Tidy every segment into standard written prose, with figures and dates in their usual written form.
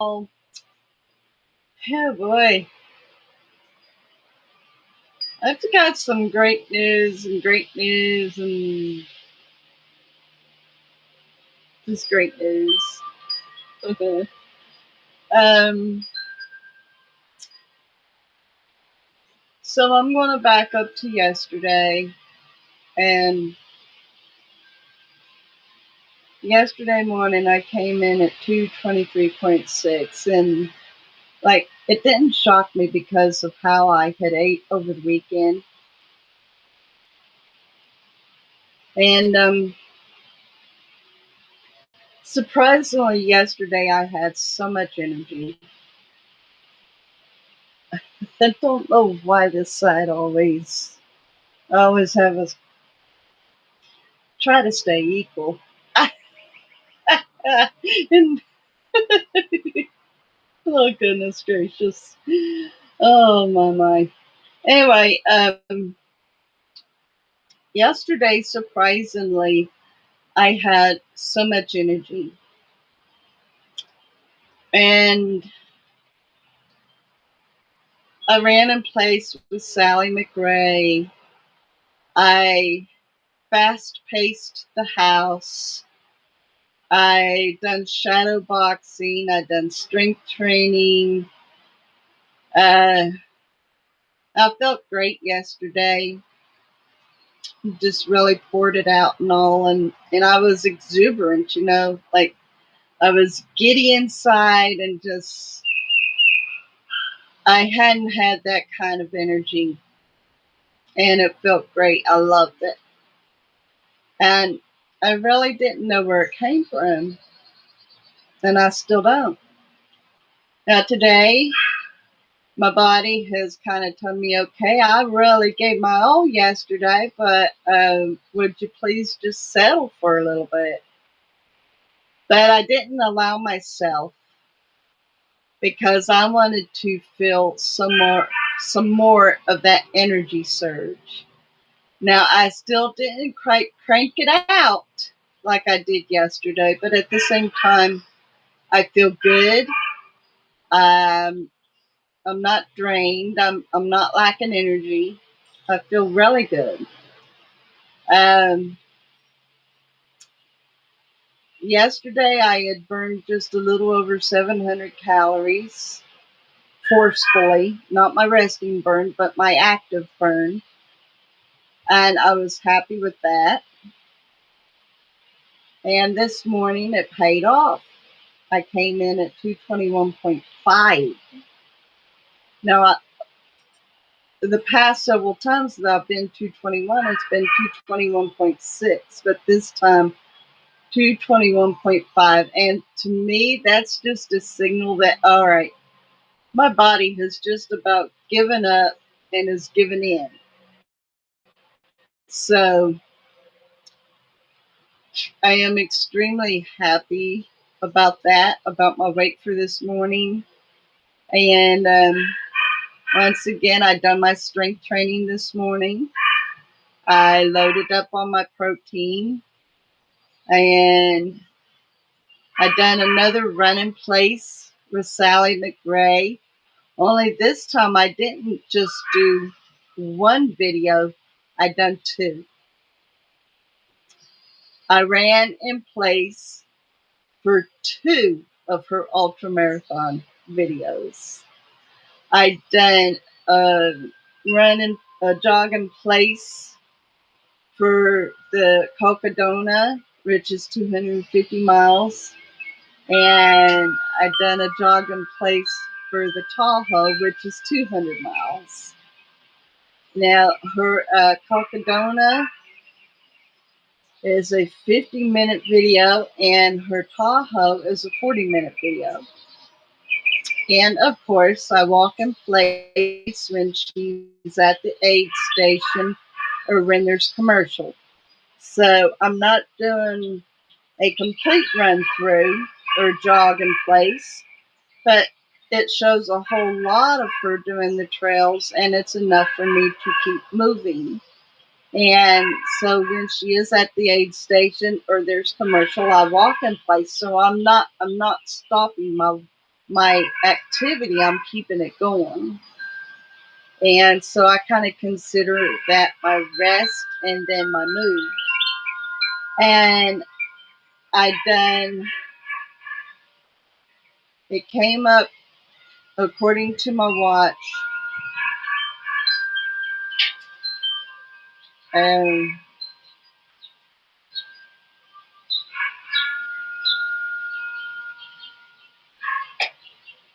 Oh, oh boy. I've got some great news and just great news. um, so I'm going to back up to yesterday. And yesterday morning I came in at 223.6. And like, it didn't shock me because of how I had ate over the weekend. And surprisingly, yesterday I had so much energy. I don't know why this side I always have us try to stay equal. And oh goodness gracious. Oh my. Anyway, yesterday surprisingly I had so much energy. And I ran in place with Sally McRae. I fast paced the house. I done shadow boxing. I done strength training. Uh, I felt great yesterday. Just really poured it out and all, and I was exuberant, like I was giddy inside and just I hadn't had that kind of energy, and it felt great. I loved it, and I really didn't know where it came from, and I still don't. Now today my body has kind of told me, okay, I really gave my all yesterday, but would you please just settle for a little bit? But I didn't allow myself because I wanted to feel some more of that energy surge. Now I still didn't quite crank it out like I did yesterday, but at the same time, I feel good. Um, I'm not drained. I'm not lacking energy. I feel really good. Um, Yesterday I had burned just a little over 700 calories forcefully, not my resting burn, but my active burn. And I was happy with that. And this morning it paid off. I came in at 221.5. Now, the past several times that I've been 221, it's been 221.6, but this time 221.5. And to me, that's just a signal that, all right, my body has just about given up and has given in. So I am extremely happy about that, about my weight for this morning. And once again, I done my strength training this morning. I loaded up on my protein, and I done another run in place with Sally McRae. Only this time I didn't just do one video, I done two. I ran in place for two of her ultra marathon videos. I done a a jog in place for the Cocodona, which is 250 miles, and I done a jog in place for the Tahoe, which is 200 miles. Now, her Cocodona is a 50-minute video, and her Tahoe is a 40-minute video. And of course, I walk in place when she's at the aid station or when there's commercial. So I'm not doing a complete run through or jog in place, but it shows a whole lot of her doing the trails, and it's enough for me to keep moving. And so when she is at the aid station or there's commercial, I walk in place. So I'm not stopping my activity, I'm keeping it going. And so I kind of consider that my rest and then my move. And I done, it came up according to my watch, um,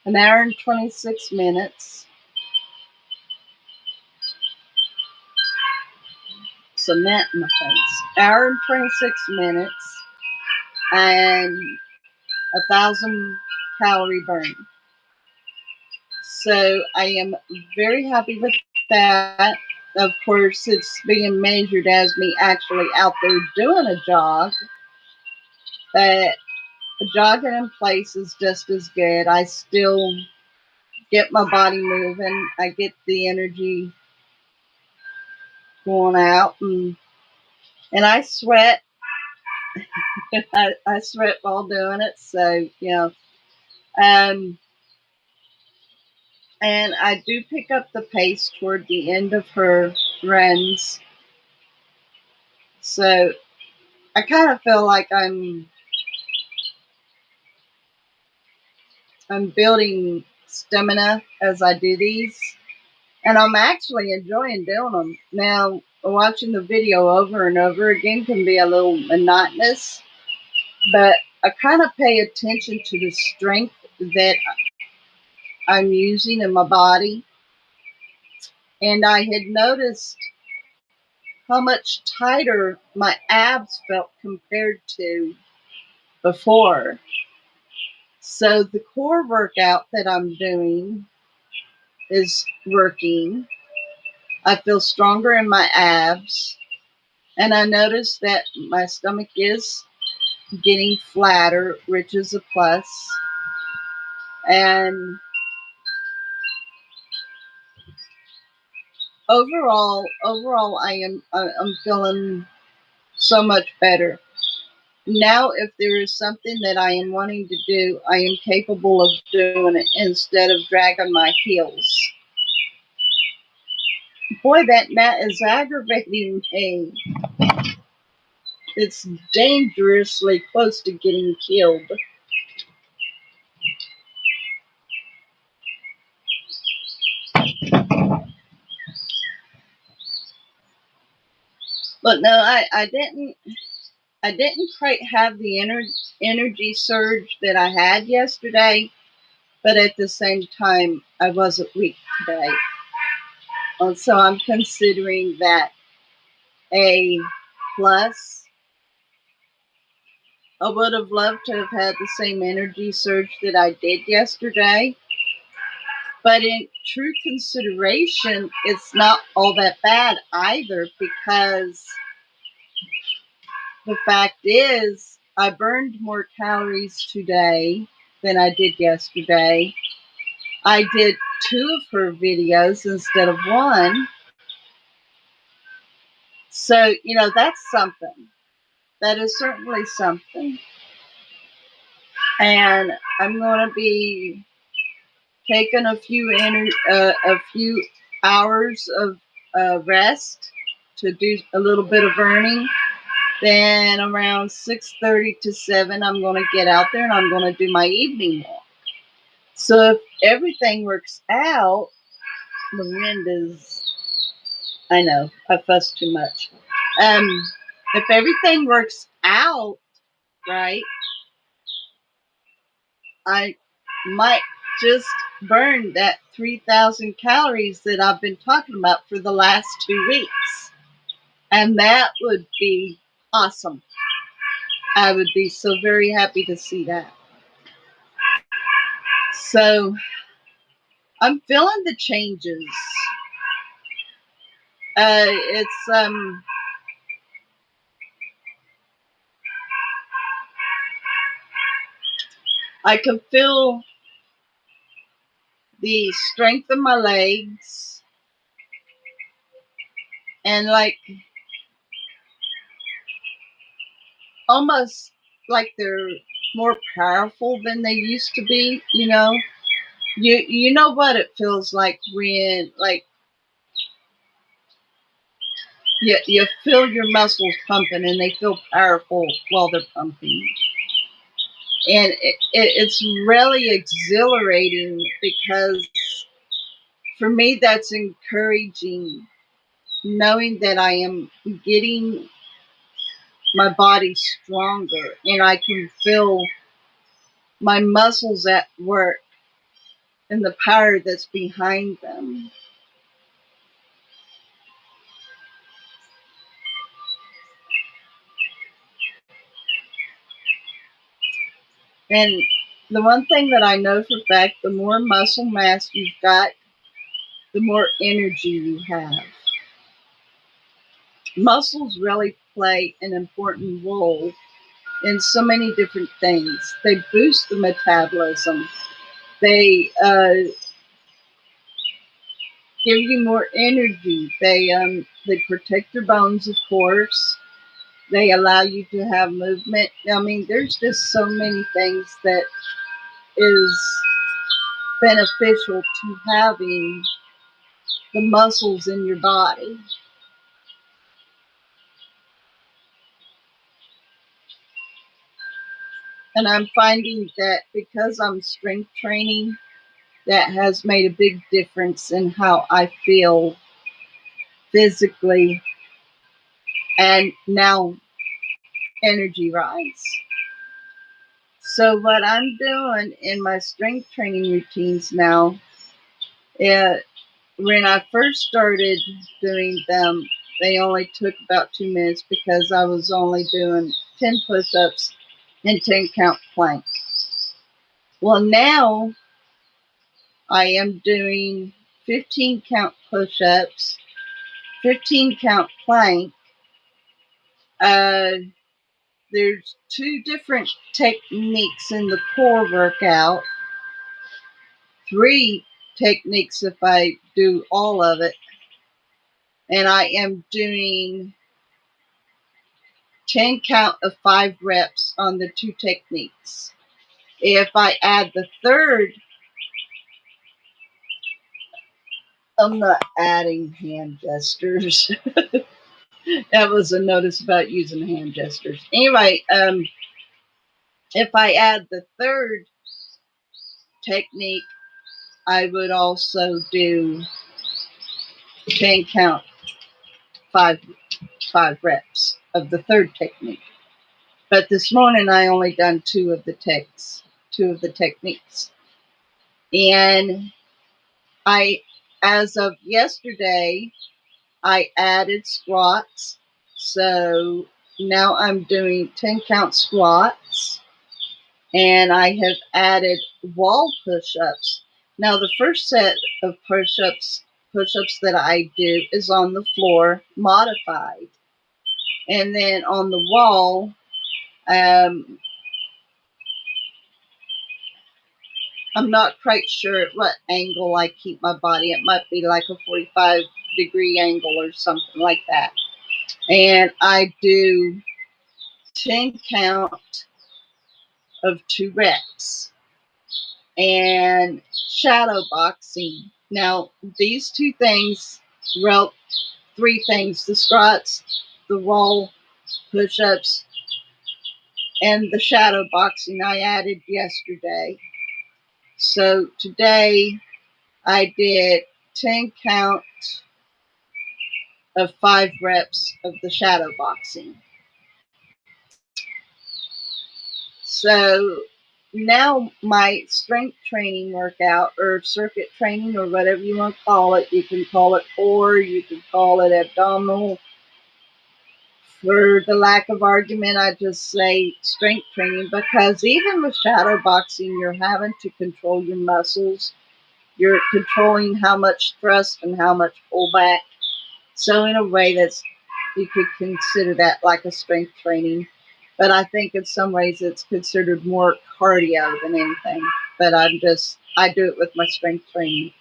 an hour and 26 minutes. Cement in my face. Hour and 26 minutes and 1,000 calorie burn. So I am very happy with that. Of course, it's being measured as me actually out there doing a jog, but jogging in place is just as good. I still get my body moving. I get the energy going out, and I sweat. I sweat while doing it. So um, and I do pick up the pace toward the end of her runs. So I kind of feel like I'm building stamina as I do these, and I'm actually enjoying doing them. Now, watching the video over and over again can be a little monotonous, but I kind of pay attention to the strength that I'm using in my body, and I had noticed how much tighter my abs felt compared to before. So the core workout that I'm doing is working. I feel stronger in my abs, and I notice that my stomach is getting flatter, which is a plus. And overall, I'm feeling so much better. Now, if there is something that I am wanting to do, I am capable of doing it instead of dragging my heels. Boy, that mat is aggravating me. It's dangerously close to getting killed. But no, I didn't quite have the energy surge that I had yesterday, but at the same time, I wasn't weak today. And so I'm considering that a plus. I would have loved to have had the same energy surge that I did yesterday, but in true consideration, it's not all that bad either, because the fact is, I burned more calories today than I did yesterday. I did two of her videos instead of one. So, that's something. That is certainly something. And I'm going to be taking a few hours of rest to do a little bit of burning. Then around 6:30 to 7, I'm going to get out there and I'm going to do my evening walk. So if everything works out, the wind is, I know, I fuss too much. Um, if everything works out right, I might just burn that 3,000 calories that I've been talking about for the last 2 weeks. And that would be awesome. I would be so very happy to see that. So I'm feeling the changes. It's I can feel the strength of my legs, and like almost like they're more powerful than they used to be. You know what it feels like when like you feel your muscles pumping and they feel powerful while they're pumping. And it's really exhilarating because for me that's encouraging, knowing that I am getting my body stronger and I can feel my muscles at work and the power that's behind them. And the one thing that I know for a fact, the more muscle mass you've got, the more energy you have. Muscles really play an important role in so many different things. They boost the metabolism. They give you more energy. They protect your bones, of course. They allow you to have movement. I mean, there's just so many things that is beneficial to having the muscles in your body. And I'm finding that because I'm strength training, that has made a big difference in how I feel physically and now energy rise. So what I'm doing in my strength training routines now, uh, when I first started doing them, they only took about 2 minutes because I was only doing 10 push-ups and 10 count plank. Well, now I am doing 15 count push-ups, 15 count plank. Uh, there's two different techniques in the core workout, three techniques if I do all of it. And I am doing 10 count of 5 reps on the two techniques. If I add the third, I'm not adding hand gestures. That was a notice about using hand gestures. Anyway, if I add the third technique, I would also do 10 count, five 5 reps of the third technique. But this morning I only done two of the techniques. And as of yesterday, I added squats. So now I'm doing 10 count squats. And I have added wall push-ups. Now the first set of push-ups that I do is on the floor, modified. And then on the wall, um, I'm not quite sure at what angle I keep my body. It might be like a 45-degree angle or something like that. And I do 10 count of 2 reps and shadow boxing. Now, these two things, well, 3 things, the squats, the wall push-ups, and the shadow boxing I added yesterday. So today I did 10 count of 5 reps of the shadow boxing. So now my strength training workout or circuit training or whatever you want to call it, you can call it core, you can call it abdominal. For the lack of argument, I just say strength training because even with shadow boxing, you're having to control your muscles. You're controlling how much thrust and how much pullback. So in a way you could consider that like a strength training. But I think in some ways it's considered more cardio than anything. But I do it with my strength training.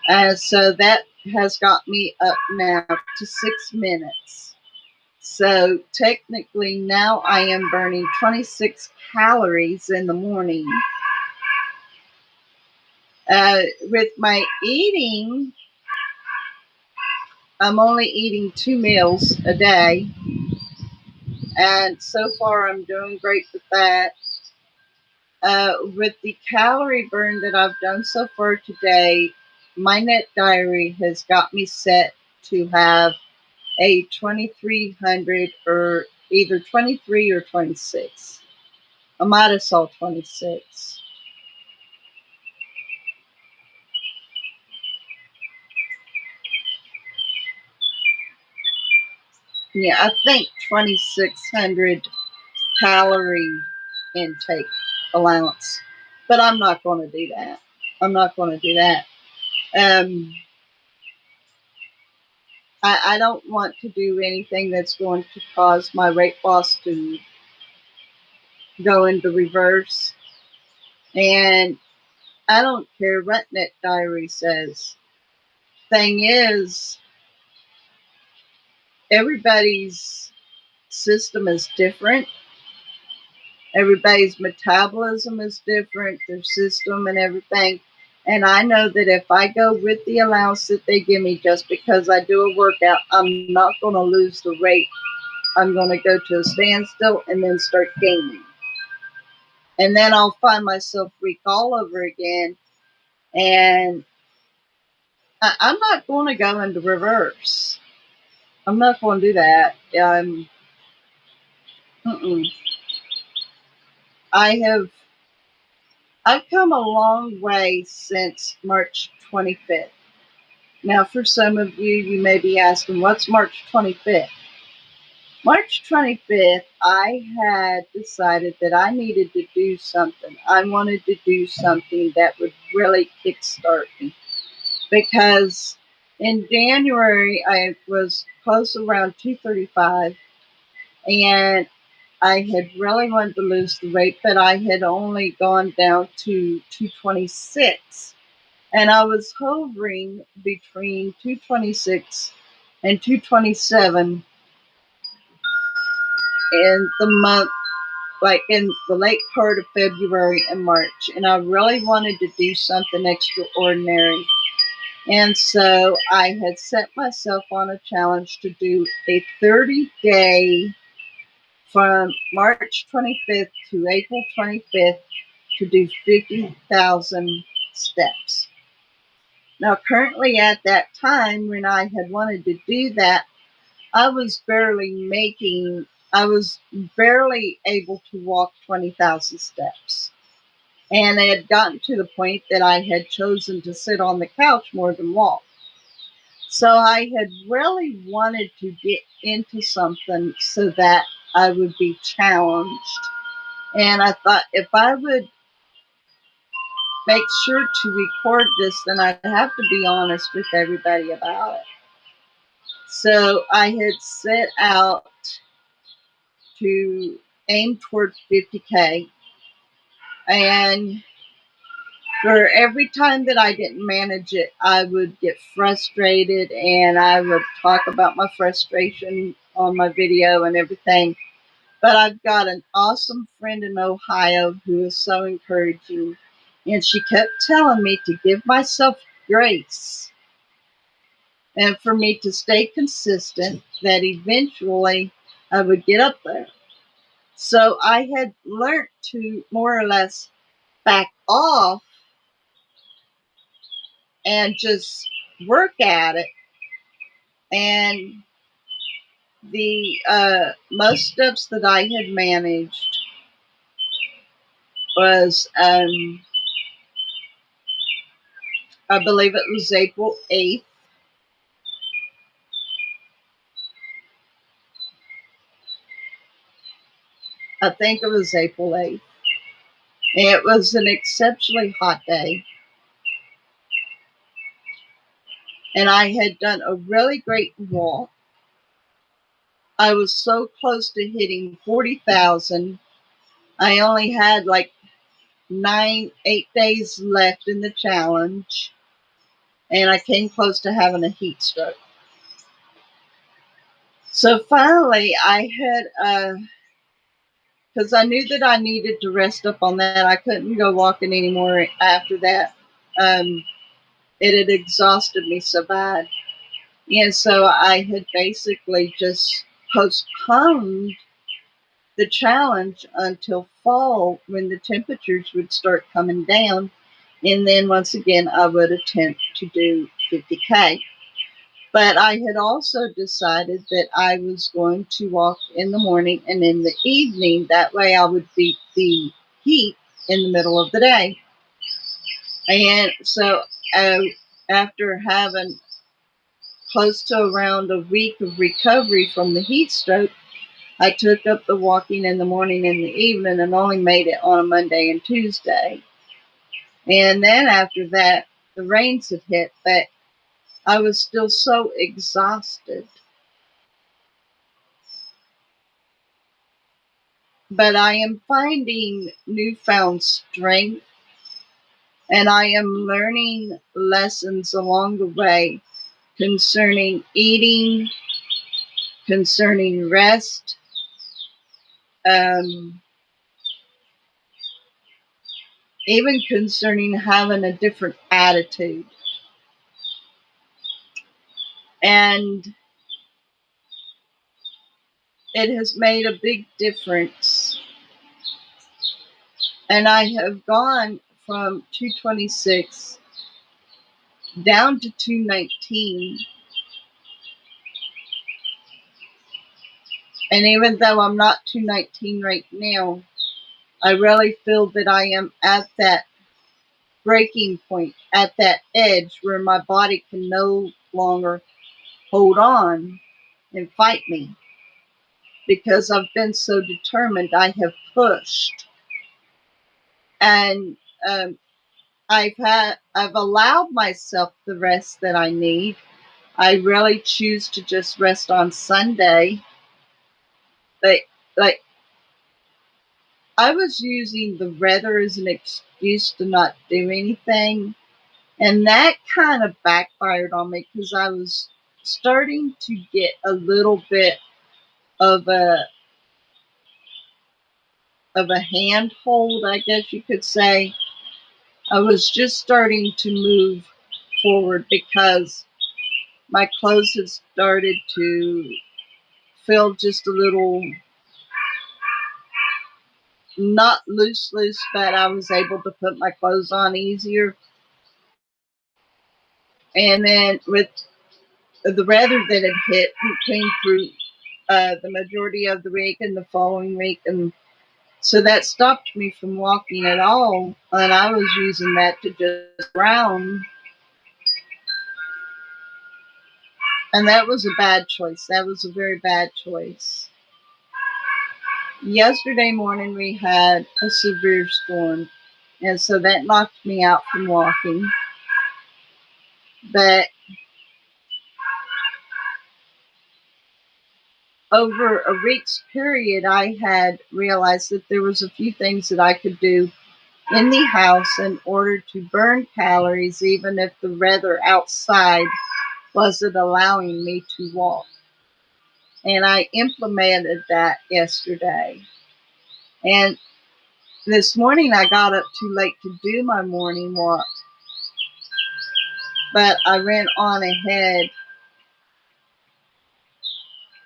And so that has got me up now to 6 minutes. So technically now I am burning 26 calories in the morning. With my eating, I'm only eating 2 meals a day. And so far I'm doing great with that. With the calorie burn that I've done so far today, my net diary has got me set to have a 2300 or either 23 or 26. I might have saw 26. Yeah, I think 2600 calorie intake allowance. But I'm not going to do that. I'm not going to do that. Um, I don't want to do anything that's going to cause my weight loss to go into reverse. And I don't care what Net Diary says. Thing is, everybody's system is different. Everybody's metabolism is different, their system and everything. And I know that if I go with the allowance that they give me just because I do a workout, I'm not going to lose the weight. I'm going to go to a standstill and then start gaining. And then I'll find myself weak all over again. And I'm not going to go into reverse. I'm not going to do that. Mm-mm. I have I've come a long way since March 25th. Now, for some of you, you may be asking, what's March 25th? March 25th, I had decided that I needed to do something. I wanted to do something that would really kickstart me. Because in January, I was close around 235, and I had really wanted to lose the weight, but I had only gone down to 226. And I was hovering between 226 and 227 in the month, like in the late part of February and March. And I really wanted to do something extraordinary. And so I had set myself on a challenge to do a 30-day from March 25th to April 25th to do 50,000 steps. Now, currently at that time when I had wanted to do that, I was barely able to walk 20,000 steps. And it had gotten to the point that I had chosen to sit on the couch more than walk. So I had really wanted to get into something so that I would be challenged. And I thought if I would make sure to record this, then I'd have to be honest with everybody about it. So I had set out to aim towards 50K. And for every time that I didn't manage it, I would get frustrated and I would talk about my frustration on my video and everything. But I've got an awesome friend in Ohio who is so encouraging. And she kept telling me to give myself grace and for me to stay consistent, that eventually I would get up there. So I had learned to more or less back off and just work at it. And the most steps that I had managed was, I believe it was April 8th. I think it was April 8th. It was an exceptionally hot day. And I had done a really great walk. I was so close to hitting 40,000. I only had like 8 days left in the challenge. And I came close to having a heat stroke. So finally, I had, because I knew that I needed to rest up on that. I couldn't go walking anymore after that. Um, it had exhausted me so bad. And so I had basically just postponed the challenge until fall when the temperatures would start coming down. And then once again, I would attempt to do 50K. But I had also decided that I was going to walk in the morning and in the evening. That way I would beat the heat in the middle of the day. And so uh, after having close to around a week of recovery from the heat stroke, I took up the walking in the morning and the evening and only made it on a Monday and Tuesday. And then after that, the rains had hit, but I was still so exhausted. But I am finding newfound strength and I am learning lessons along the way concerning eating, concerning rest, um, even concerning having a different attitude. And it has made a big difference. And I have gone from 226 down to 219. And even though I'm not 219 right now, I really feel that I am at that breaking point, at that edge where my body can no longer hold on and fight me because I've been so determined. I have pushed, and I've allowed myself the rest that I need. I really choose to just rest on Sunday, but like I was using the weather as an excuse to not do anything. And that kind of backfired on me because I was starting to get a little bit of a handhold, I guess you could say. I was just starting to move forward because my clothes had started to feel just a little not loose, but I was able to put my clothes on easier. And then with the weather that had hit, it came through the majority of the week and the following week, and so that stopped me from walking at all. And I was using that to just round, and that was a bad choice. That was a very bad choice. Yesterday morning we had a severe storm, and so that knocked me out from walking. But over a week's period, I had realized that there was a few things that I could do in the house in order to burn calories, even if the weather outside wasn't allowing me to walk. And I implemented that yesterday. And this morning I got up too late to do my morning walk, but I ran on ahead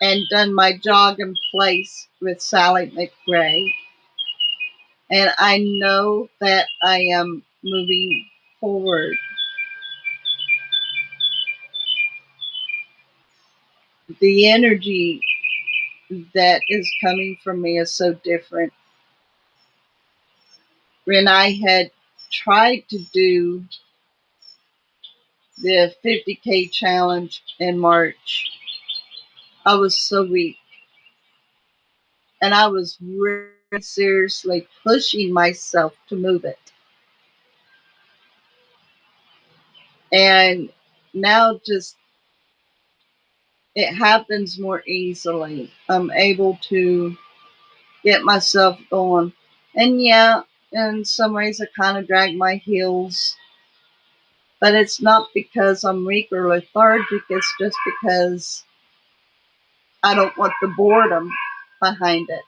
and done my jog in place with Sally McRae. And I know that I am moving forward. The energy that is coming from me is so different. When I had tried to do the 50K challenge in March, I was so weak. And I was really seriously pushing myself to move it. And now just it happens more easily. I'm able to get myself going. And yeah, in some ways I kind of drag my heels, but it's not because I'm weak or lethargic. It's just because I don't want the boredom behind it.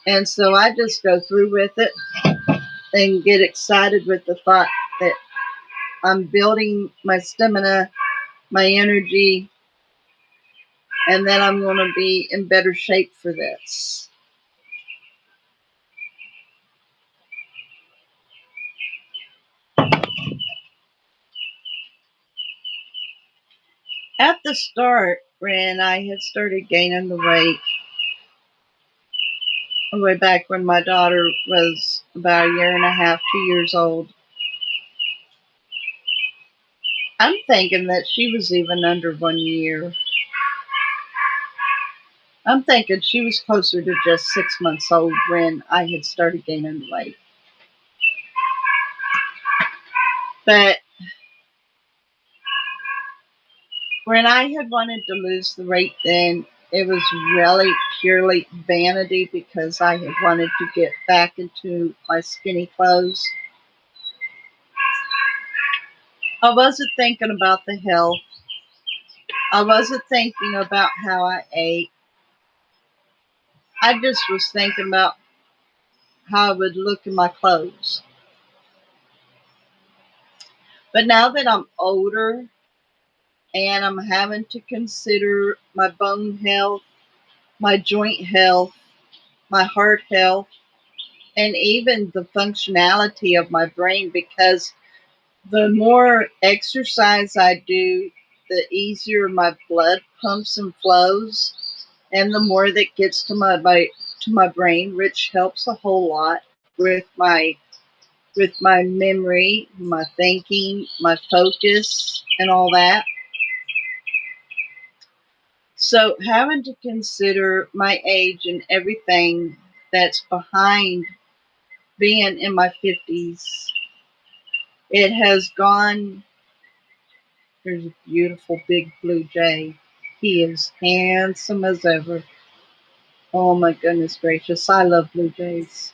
And so I just go through with it and get excited with the thought that I'm building my stamina, my energy, and then I'm going to be in better shape for this. At the start, when I had started gaining the weight, way back when my daughter was about a year and a half, 2 years old, I'm thinking that she was even under 1 year. I'm thinking she was closer to just 6 months old when I had started gaining the weight. But when I had wanted to lose the weight then, it was really purely vanity because I had wanted to get back into my skinny clothes. I wasn't thinking about the health. I wasn't thinking about how I ate. I just was thinking about how I would look in my clothes. But now that I'm older and I'm having to consider my bone health, my joint health, my heart health, and even the functionality of my brain, because the more exercise I do, the easier my blood pumps and flows, and the more that gets to my brain, which helps a whole lot with my memory, my thinking, my focus, and all that. So having to consider my age and everything that's behind being in my 50s, it has gone. There's a beautiful big blue jay. He is handsome as ever. Oh my goodness gracious. I love blue jays.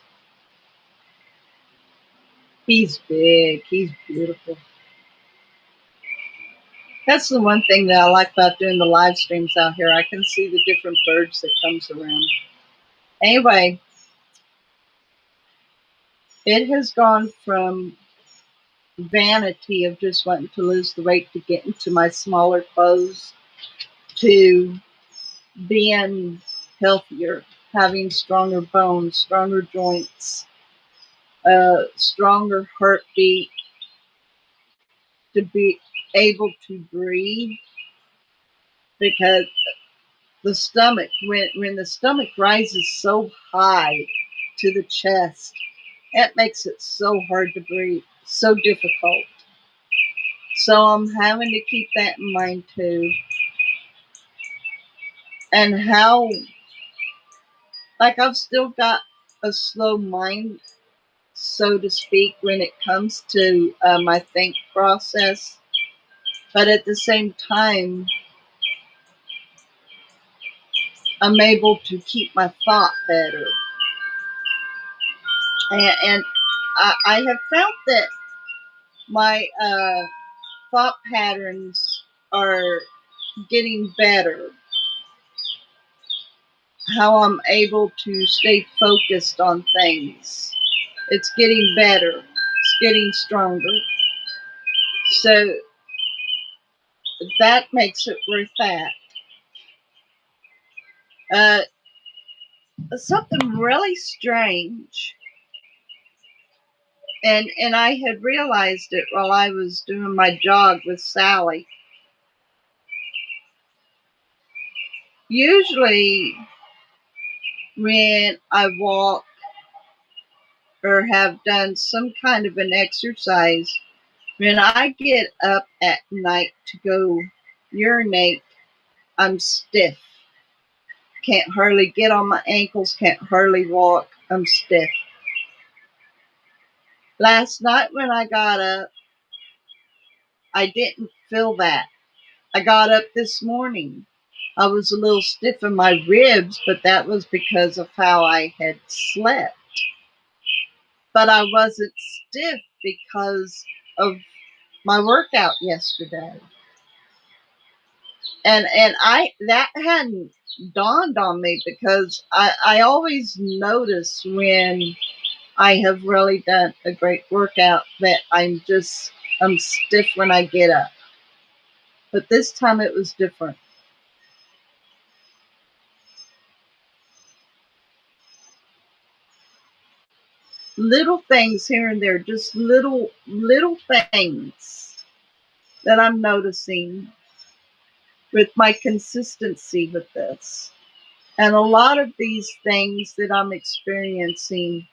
He's big. He's beautiful. That's the one thing that I like about doing the live streams out here. I can see the different birds that comes around. Anyway, it has gone from vanity of just wanting to lose the weight to get into my smaller clothes to being healthier, having stronger bones, stronger joints, a stronger heartbeat, to be able to breathe, because the stomach, when the stomach rises so high to the chest, it makes it so hard to breathe, so difficult. So I'm having to keep that in mind too. And how, like, I've still got a slow mind, so to speak, when it comes to my think process. But at the same time, I'm able to keep my thought better. And I have felt that my thought patterns are getting better. How I'm able to stay focused on things. It's getting better. It's getting stronger. So that makes it worth that. Uh, Something really strange, and I had realized it while I was doing my jog with Sally. Usually, when I walk or have done some kind of an exercise, when I get up at night to go urinate, I'm stiff. Can't hardly get on my ankles, can't hardly walk. I'm stiff. Last night when I got up, I didn't feel that. I got up this morning. I was a little stiff in my ribs, but that was because of how I had slept. But I wasn't stiff because of my workout yesterday. And I that hadn't dawned on me because I always notice when I have really done a great workout that I'm stiff when I get up. But this time it was different. Little things here and there, just little things that I'm noticing with my consistency with this. And a lot of these things that I'm experiencing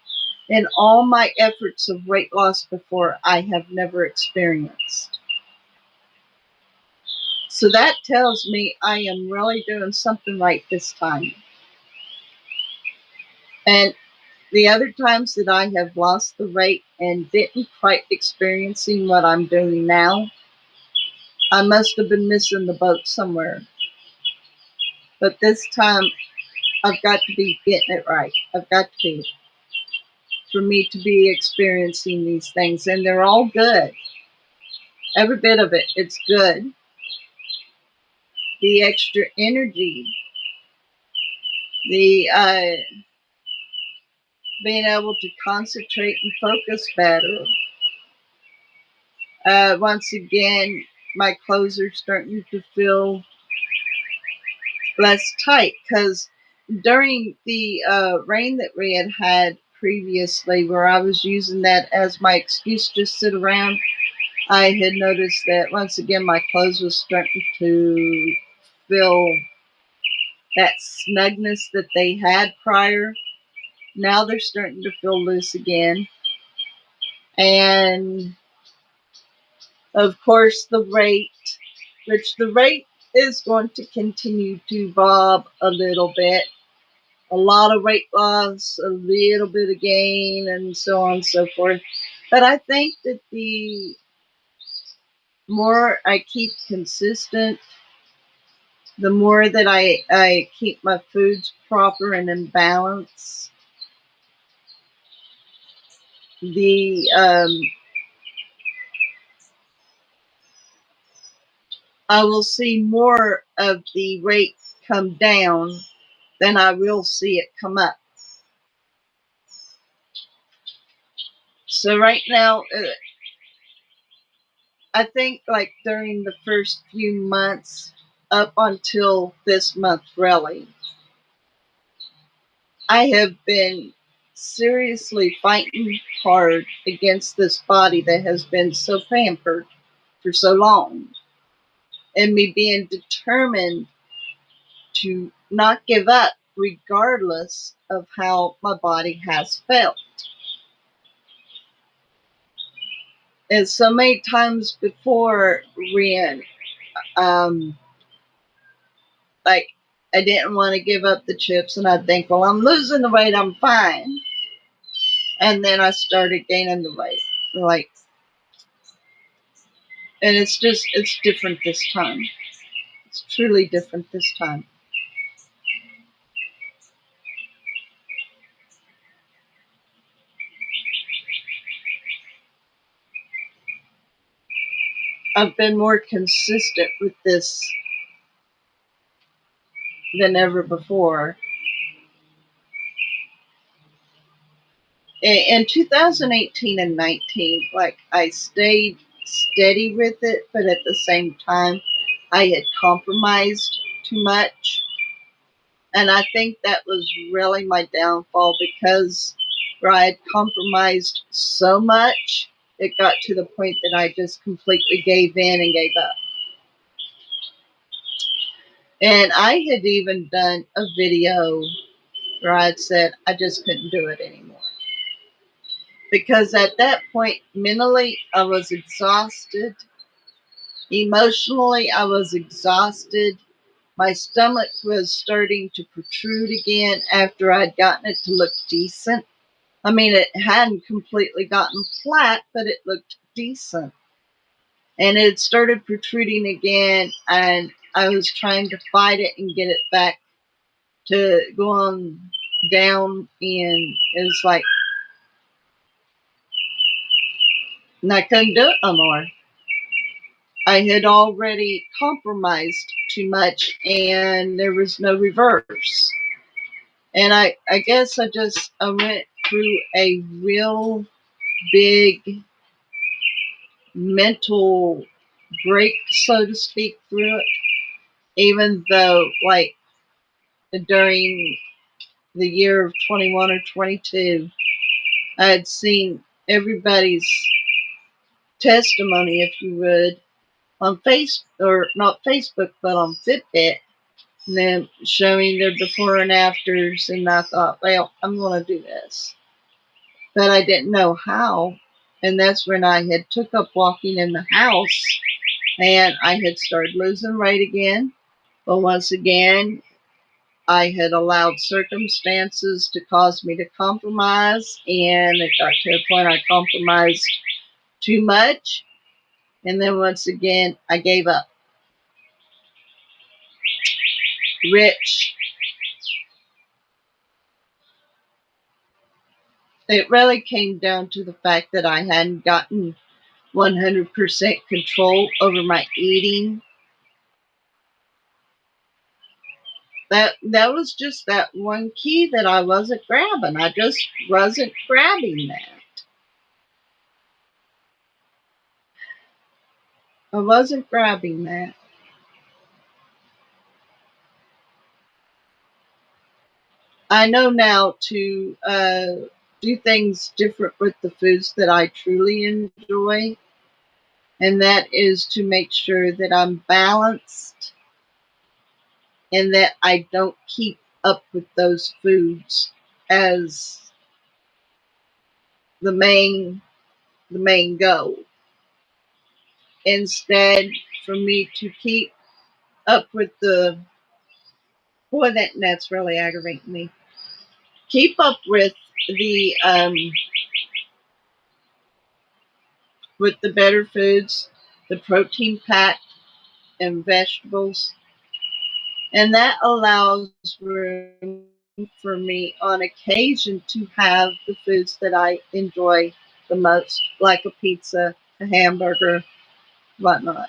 in all my efforts of weight loss before, I have never experienced. So that tells me I am really doing something right this time. And the other times that I have lost the weight and didn't quite experiencing what I'm doing now, I must have been missing the boat somewhere. But this time I've got to be getting it right. I've got to be, for me to be experiencing these things. And they're all good. Every bit of it, it's good. The extra energy, the being able to concentrate and focus better. Once again, my clothes are starting to feel less tight because during the rain that we had previously, where I was using that as my excuse to sit around, I had noticed that once again my clothes was starting to feel that snugness that they had prior. Now they're starting to feel loose again. And of course, the rate is going to continue to bob a little bit. A lot of weight loss, a little bit of gain, and so on and so forth. But I think that the more I keep consistent, the more that I keep my foods proper and in balance, the I will see more of the rate come down than I will see it come up. So right now, I think like during the first few months up until this month, really, I have been seriously fighting hard against this body that has been so pampered for so long, and me being determined to not give up regardless of how my body has felt. And so many times before, Rian, um, like I didn't want to give up the chips, and I'd think, well, I'm losing the weight, I'm fine. And then I started gaining the weight. Like, and it's different this time. It's truly different this time. I've been more consistent with this than ever before. In 2018 and 19, like I stayed steady with it, but at the same time, I had compromised too much. And I think that was really my downfall because where I had compromised so much, it got to the point that I just completely gave in and gave up. And I had even done a video where I had said I just couldn't do it anymore. Because at that point, mentally, I was exhausted. Emotionally, I was exhausted. My stomach was starting to protrude again after I'd gotten it to look decent. I mean, it hadn't completely gotten flat, but it looked decent. And it started protruding again, and I was trying to fight it and get it back to go on down. And it was like, and I couldn't do it no more. I had already compromised too much and there was no reverse. And I guess I went through a real big mental break, so to speak, through it. Even though, like, during the year of 21 or 22, I had seen everybody's testimony, if you would, on or not Facebook, but on Fitbit, and then showing their before and afters. And I thought, well, I'm going to do this, but I didn't know how. And that's when I had took up walking in the house, and I had started losing weight again. But once again, I had allowed circumstances to cause me to compromise, and it got to a point I compromised too much. And then once again, I gave up. Rich, it really came down to the fact that I hadn't gotten 100% control over my eating. That was just that one key that I wasn't grabbing. I just wasn't grabbing that. I wasn't grabbing that. I know now to do things different with the foods that I truly enjoy, and that is to make sure that I'm balanced and that I don't keep up with those foods as the main goal. Instead, for me to keep up with the boy that's really aggravating me. Keep up the with the better foods, the protein packed and vegetables, and that allows room for me on occasion to have the foods that I enjoy the most, like a pizza, a hamburger, whatnot,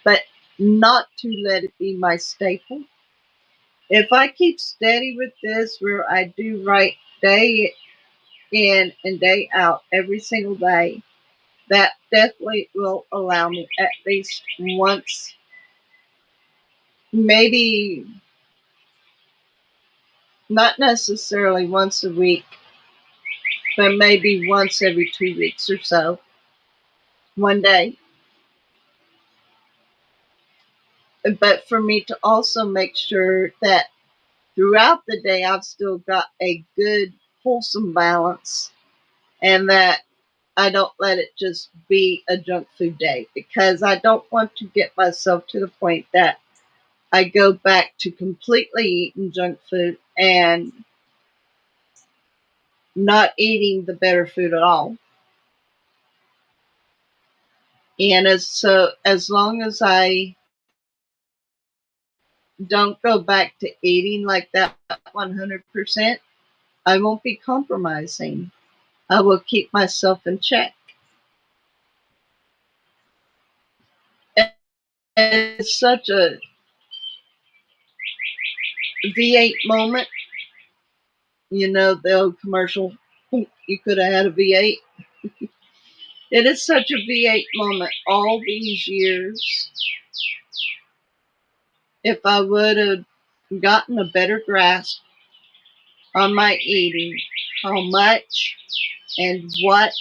but not to let it be my staple. If I keep steady with this, where I do right day in and day out every single day, that definitely will allow me at least once, maybe not necessarily once a week, but maybe once every 2 weeks or so, one day. But for me to also make sure that throughout the day I've still got a good, wholesome balance, and that I don't let it just be a junk food day, because I don't want to get myself to the point that I go back to completely eating junk food and not eating the better food at all. And as long as I don't go back to eating like that 100%, I won't be compromising. I will keep myself in check. It's such a V8 moment. The old commercial, you could have had a V8. It is such a V8 moment all these years. If I would have gotten a better grasp on my eating, how much and what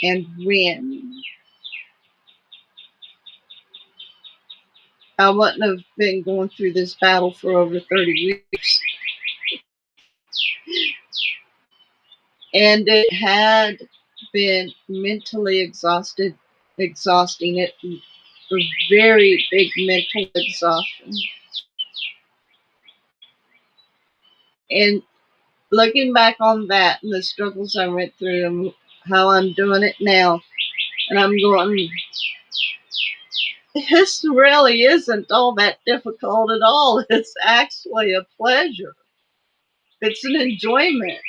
and when, I wouldn't have been going through this battle for over 30 years. And it had been mentally exhausting. It was very big mental exhaustion. And looking back on that and the struggles I went through and how I'm doing it now, and I'm going, this really isn't all that difficult at all. It's actually a pleasure. It's an enjoyment.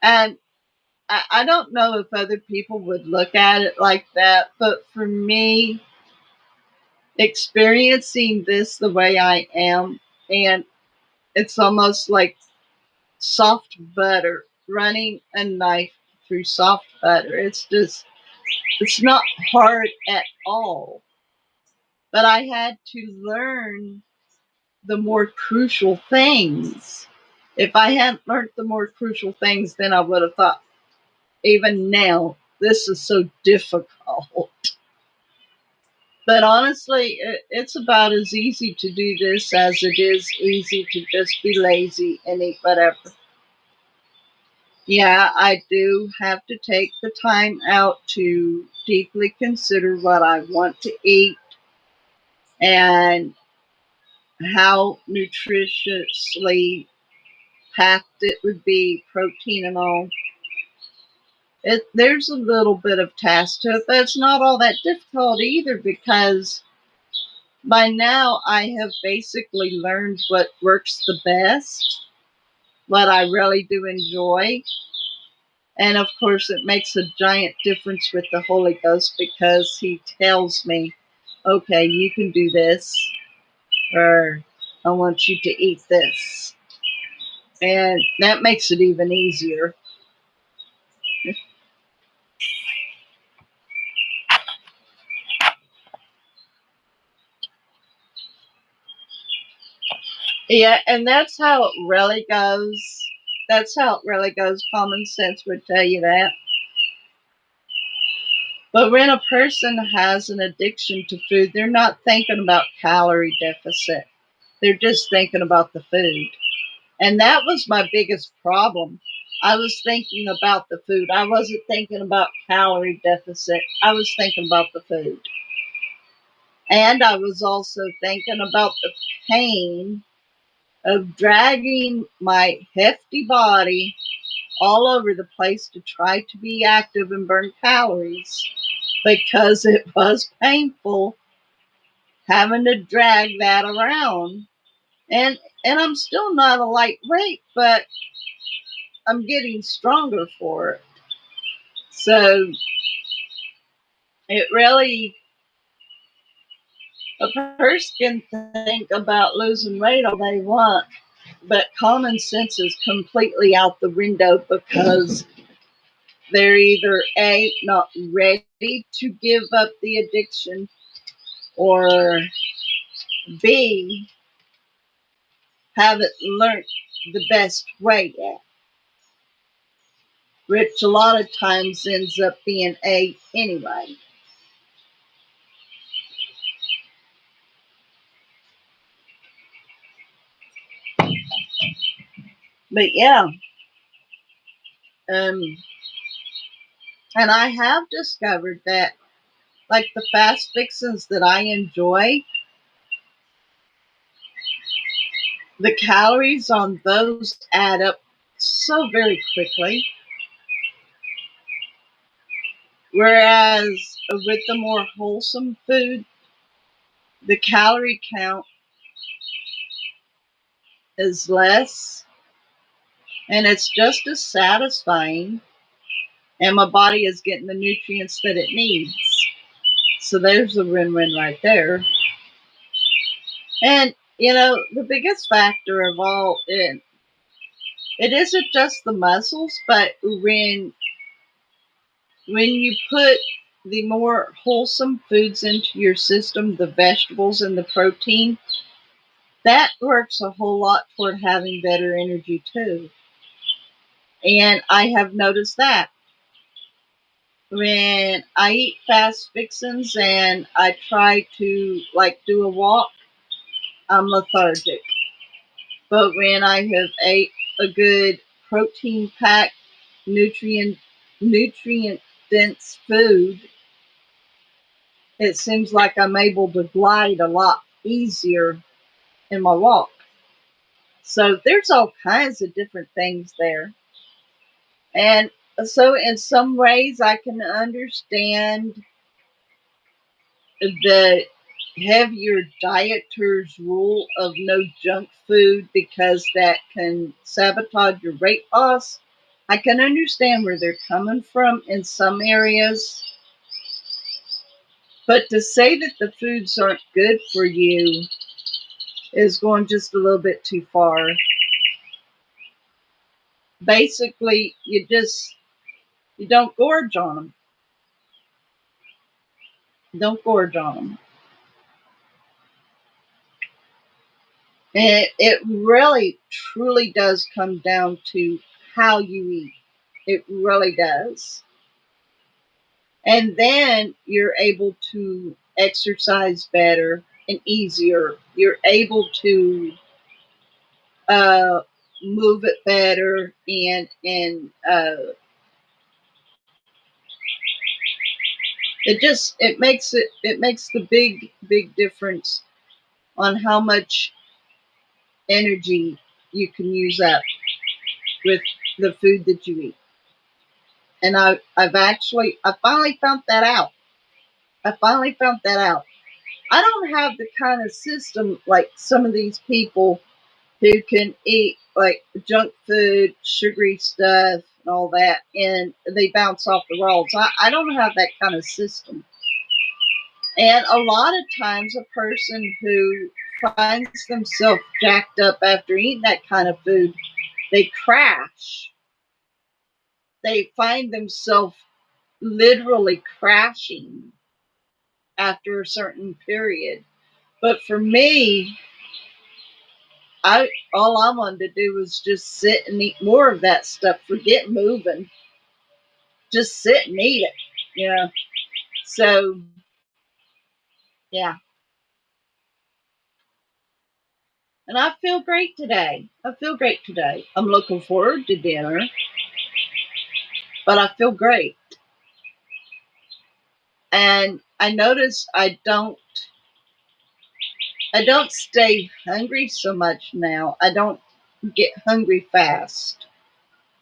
And I don't know if other people would look at it like that, but for me, experiencing this the way I am, and it's almost like soft butter, running a knife through soft butter. It's not hard at all. But I had to learn the more crucial things. If I hadn't learned the more crucial things, then I would have thought, even now, this is so difficult. But honestly, it's about as easy to do this as it is easy to just be lazy and eat whatever. Yeah, I do have to take the time out to deeply consider what I want to eat and how nutritiously packed it would be, protein and all. There's a little bit of task to it, but it's not all that difficult either because by now I have basically learned what works the best, what I really do enjoy. And of course, it makes a giant difference with the Holy Ghost because He tells me, okay, you can do this, or I want you to eat this. And that makes it even easier. Yeah, and that's how it really goes. That's how it really goes. Common sense would tell you that. But when a person has an addiction to food, they're not thinking about calorie deficit. They're just thinking about the food. And that was my biggest problem. I was thinking about the food. I wasn't thinking about calorie deficit. I was thinking about the food. And I was also thinking about the pain of dragging my hefty body all over the place to try to be active and burn calories because it was painful having to drag that around. And I'm still not a lightweight, but I'm getting stronger for it. So it really, a person can think about losing weight all they want, but common sense is completely out the window because they're either A, not ready to give up the addiction, or B, haven't learned the best way yet, which a lot of times ends up being A anyway. But yeah, um, and I have discovered that, like the fast fixins that I enjoy, the calories on those add up so very quickly. Whereas with the more wholesome food, the calorie count is less and it's just as satisfying, and my body is getting the nutrients that it needs. So there's a win win right there. And, the biggest factor of all, it isn't just the muscles, but when you put the more wholesome foods into your system, the vegetables and the protein, that works a whole lot toward having better energy too. And I have noticed that when I eat fast fixins and I try to like do a walk, I'm lethargic. But when I have ate a good protein packed, nutrient nutrient dense food, it seems like I'm able to glide a lot easier in my walk. So there's all kinds of different things there. And so in some ways I can understand the heavier dieters rule of no junk food because that can sabotage your weight loss. I can understand where they're coming from in some areas, but to say that the foods aren't good for you is going just a little bit too far. Basically, you don't gorge on them. Don't gorge on them. And it really, truly does come down to how you eat. It really does. And then you're able to exercise better and easier. You're able to uh, move it better, and it makes the big difference on how much energy you can use up with the food that you eat. And I finally found that out. I finally found that out. I don't have the kind of system like some of these people who can eat like junk food, sugary stuff, and all that, and they bounce off the walls. I don't have that kind of system. And a lot of times, a person who finds themselves jacked up after eating that kind of food, they crash. They find themselves literally crashing after a certain period. But for me, I all I wanted to do was just sit and eat more of that stuff. Forget moving, just sit and eat it. Yeah. So yeah, and I feel great today. I feel great today. I'm looking forward to dinner, but I feel great. And I notice I don't stay hungry so much now. I don't get hungry fast.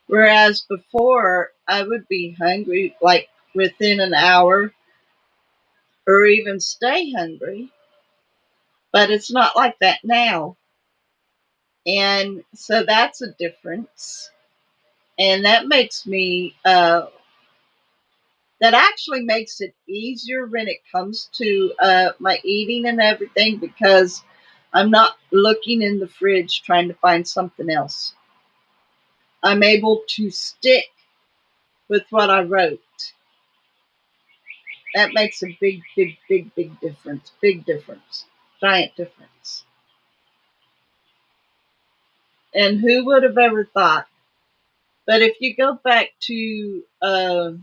Whereas before, I would be hungry like within an hour or even stay hungry. But it's not like that now. And so that's a difference. And that actually makes it easier when it comes to my eating and everything, because I'm not looking in the fridge trying to find something else. I'm able to stick with what I wrote. That makes a big difference. Big difference. Giant difference. And who would have ever thought? But if you go back to the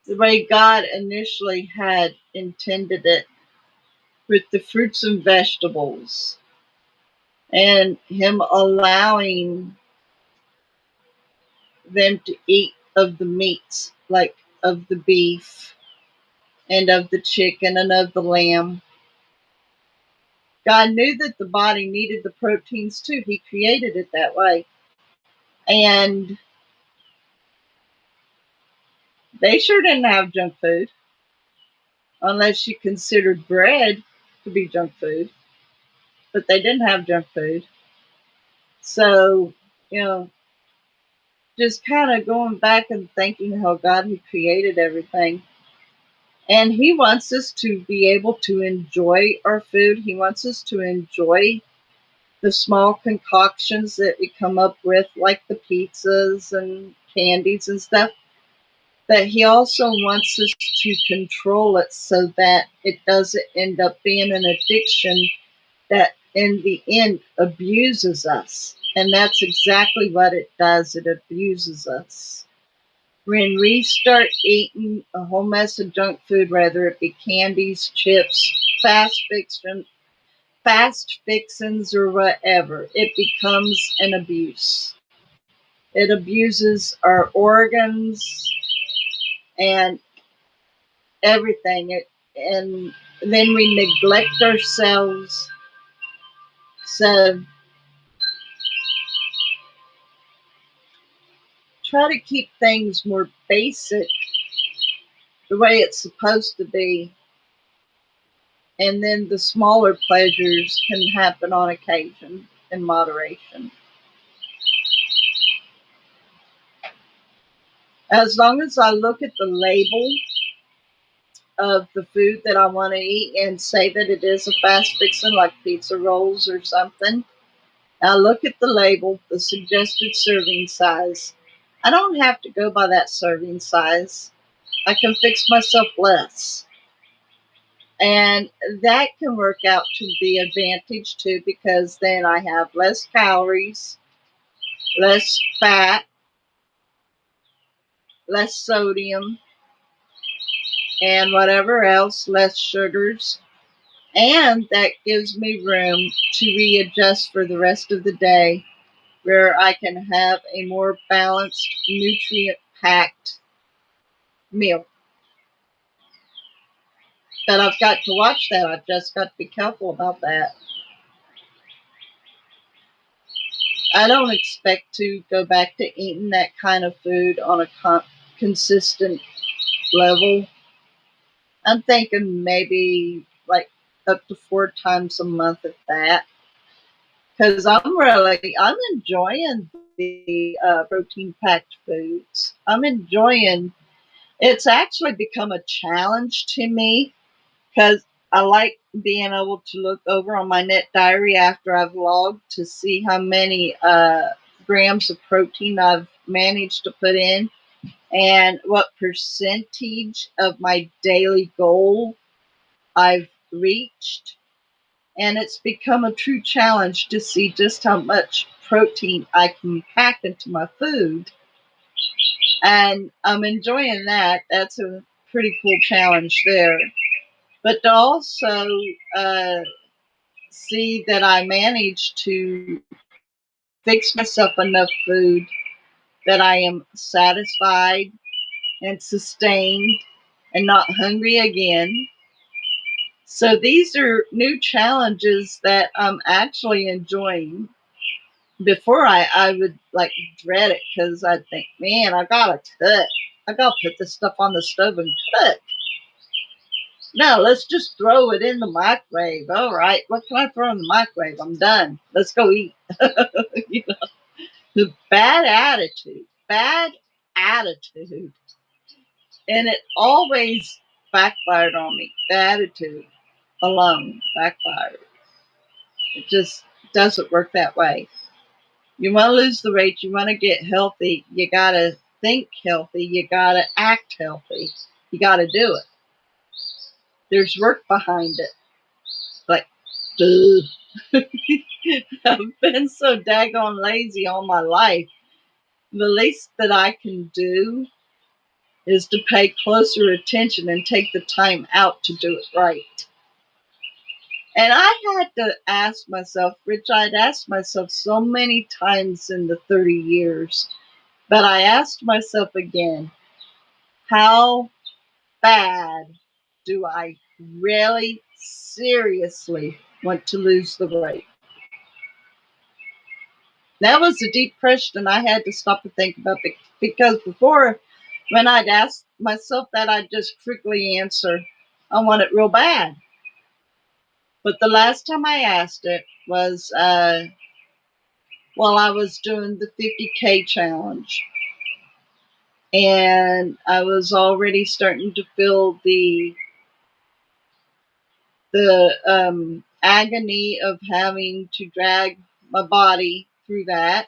way God initially had intended it, with the fruits and vegetables, and Him allowing them to eat of the meats, like of the beef and of the chicken and of the lamb. God knew that the body needed the proteins too. He created it that way. And they sure didn't have junk food, unless you considered bread to be junk food. But they didn't have junk food. So, you know, just kind of going back and thinking how God had created everything. And He wants us to be able to enjoy our food. He wants us to enjoy the small concoctions that we come up with, like the pizzas and candies and stuff. But He also wants us to control it so that it doesn't end up being an addiction that in the end abuses us. And that's exactly what it does. It abuses us. When we start eating a whole mess of junk food, whether it be candies, chips, fast fixins, or whatever, it becomes an abuse. It abuses our organs and everything. And then we neglect ourselves. So try to keep things more basic, the way it's supposed to be, and then the smaller pleasures can happen on occasion in moderation. As long as I look at the label of the food that I want to eat and say that it is a fast fixin' like pizza rolls or something, I look at the label, the suggested serving size. I don't have to go by that serving size. I can fix myself less. And that can work out to the advantage too, because then I have less calories, less fat, less sodium, and whatever else, less sugars. And that gives me room to readjust for the rest of the day where I can have a more balanced, nutrient packed meal. But I've got to watch that. I've just got to be careful about that. I don't expect to go back to eating that kind of food on a consistent level. I'm thinking maybe like up to 4 times a month at that. Because I'm enjoying the protein packed foods. I'm enjoying. It's actually become a challenge to me because I like being able to look over on my net diary after I've logged to see how many grams of protein I've managed to put in and what percentage of my daily goal I've reached. And it's become a true challenge to see just how much protein I can pack into my food. And I'm enjoying that. That's a pretty cool challenge there. But to also uh, see that I managed to fix myself enough food that I am satisfied and sustained and not hungry again. So these are new challenges that I'm actually enjoying. Before I would like dread it because I'd think, man, I gotta cook. I gotta put this stuff on the stove and cook. No, let's just throw it in the microwave. All right, what can I throw in the microwave? I'm done. Let's go eat. You know, the bad attitude, and it always backfired on me. The attitude alone backfired. It just doesn't work that way. You want to lose the weight, you want to get healthy, you got to think healthy, you got to act healthy, you got to do it. There's work behind it. Like, duh. I've been so daggone lazy all my life. The least that I can do is to pay closer attention and take the time out to do it right. And I had to ask myself, which I'd asked myself so many times in the 30 years, but I asked myself again, how bad do I really seriously want to lose the weight? That was a deep question I had to stop and think about because before, when I'd ask myself that, I'd just quickly answer, I want it real bad. But the last time I asked it was while I was doing the 50K challenge. And I was already starting to feel the agony of having to drag my body through that,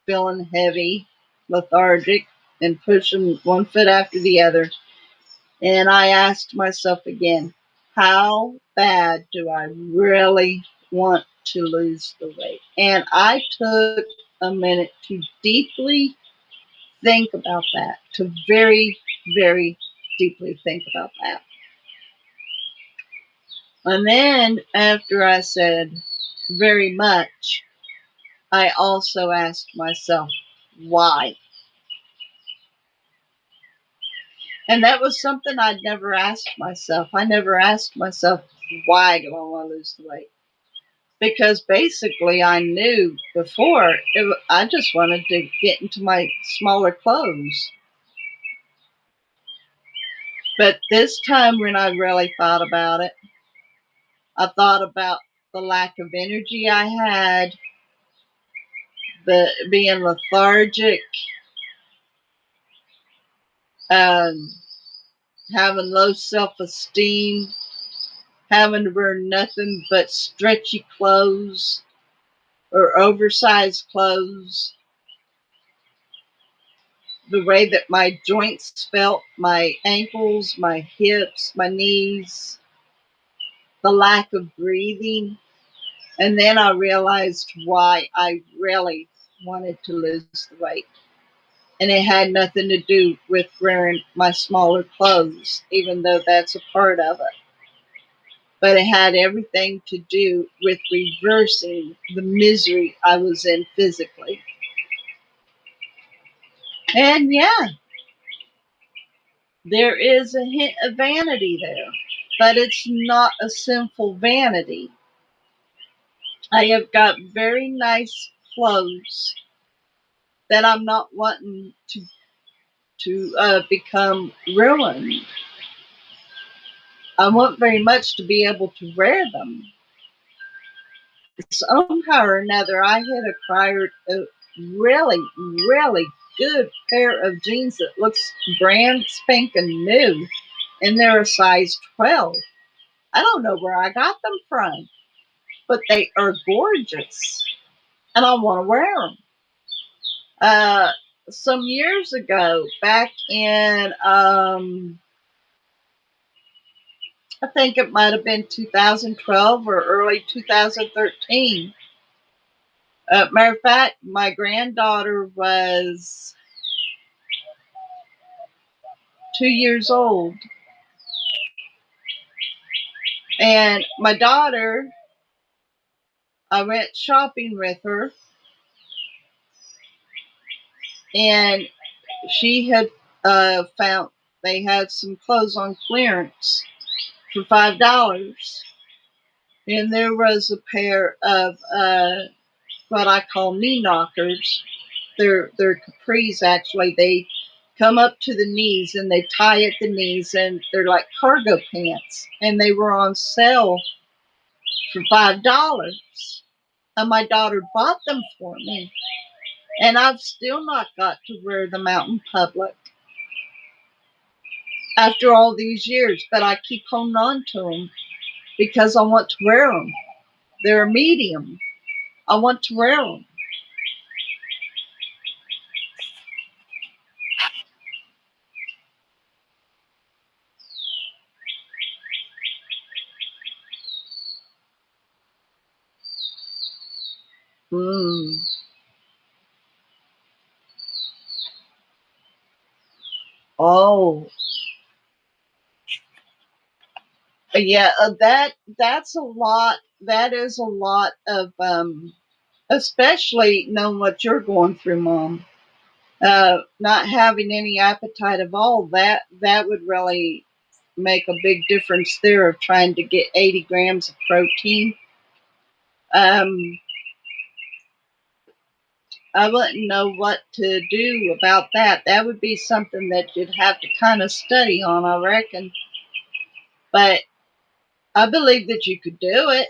feeling heavy, lethargic, and pushing one foot after the other. And I asked myself again, how bad do I really want to lose the weight? And I took a minute to deeply think about that, to very, very deeply think about that. And then after I said very much, I also asked myself, why? And that was something I'd never asked myself. I never asked myself, why do I want to lose the weight? Because basically I knew before, I just wanted to get into my smaller clothes. But this time when I really thought about it, I thought about the lack of energy I had, the being lethargic, um, having low self-esteem, having to wear nothing but stretchy clothes or oversized clothes, the way that my joints felt, my ankles, my hips, my knees, the lack of breathing. And then I realized why I really wanted to lose the weight. And it had nothing to do with wearing my smaller clothes, even though that's a part of it. But it had everything to do with reversing the misery I was in physically. And yeah, there is a hint of vanity there, but it's not a sinful vanity. I have got very nice clothes that I'm not wanting to become ruined. I want very much to be able to wear them. Somehow or another, I had acquired a really, really good pair of jeans that looks brand spanking new, and they're a size 12. I don't know where I got them from, but they are gorgeous, and I want to wear them. Uh, some years ago, back in, I think it might have been 2012 or early 2013. Matter of fact, my granddaughter was 2 years old, and my daughter, I went shopping with her, and she had found they had some clothes on clearance for $5, and there was a pair of what I call knee knockers. They're capris actually. They come up to the knees and they tie at the knees, and they're like cargo pants, and they were on sale for $5. And my daughter bought them for me, and I've still not got to wear them out in public after all these years, but I keep holding on to them because I want to wear them. They're a medium. I want to wear them. Mm. Oh, yeah. That's a lot. That is a lot of, especially knowing what you're going through, Mom. Not having any appetite of all that would really make a big difference there of trying to get 80 grams of protein. Um, I wouldn't know what to do about that. That would be something that you'd have to kind of study on, I reckon. But I believe that you could do it.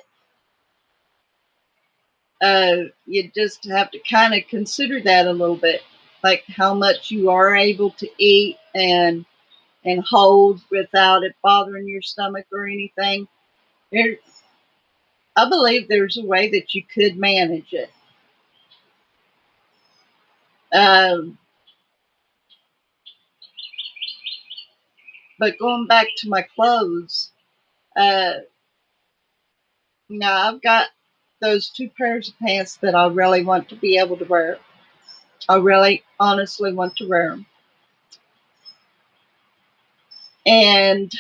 You just have to kind of consider that a little bit, like how much you are able to eat and hold without it bothering your stomach or anything. There, I believe there's a way that you could manage it. Um, but going back to my clothes, uh, now I've got those two pairs of pants that I really want to be able to wear. I really honestly want to wear them. And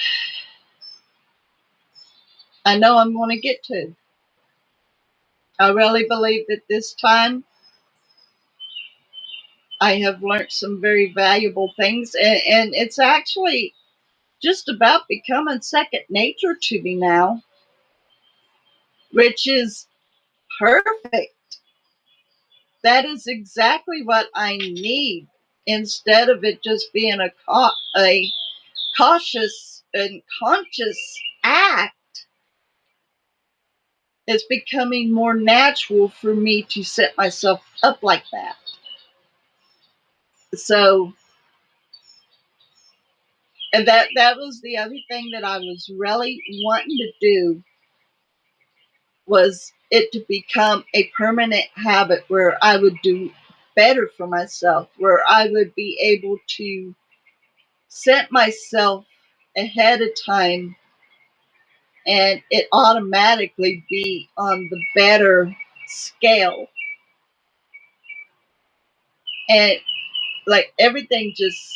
I know I'm going to get to. I really believe that this time I have learned some very valuable things. And it's actually just about becoming second nature to me now, which is perfect. That is exactly what I need. Instead of it just being a cautious and conscious act, it's becoming more natural for me to set myself up like that. So And that was the other thing that I was really wanting to do, was it to become a permanent habit where I would do better for myself, where I would be able to set myself ahead of time and it automatically be on the better scale. And like everything just,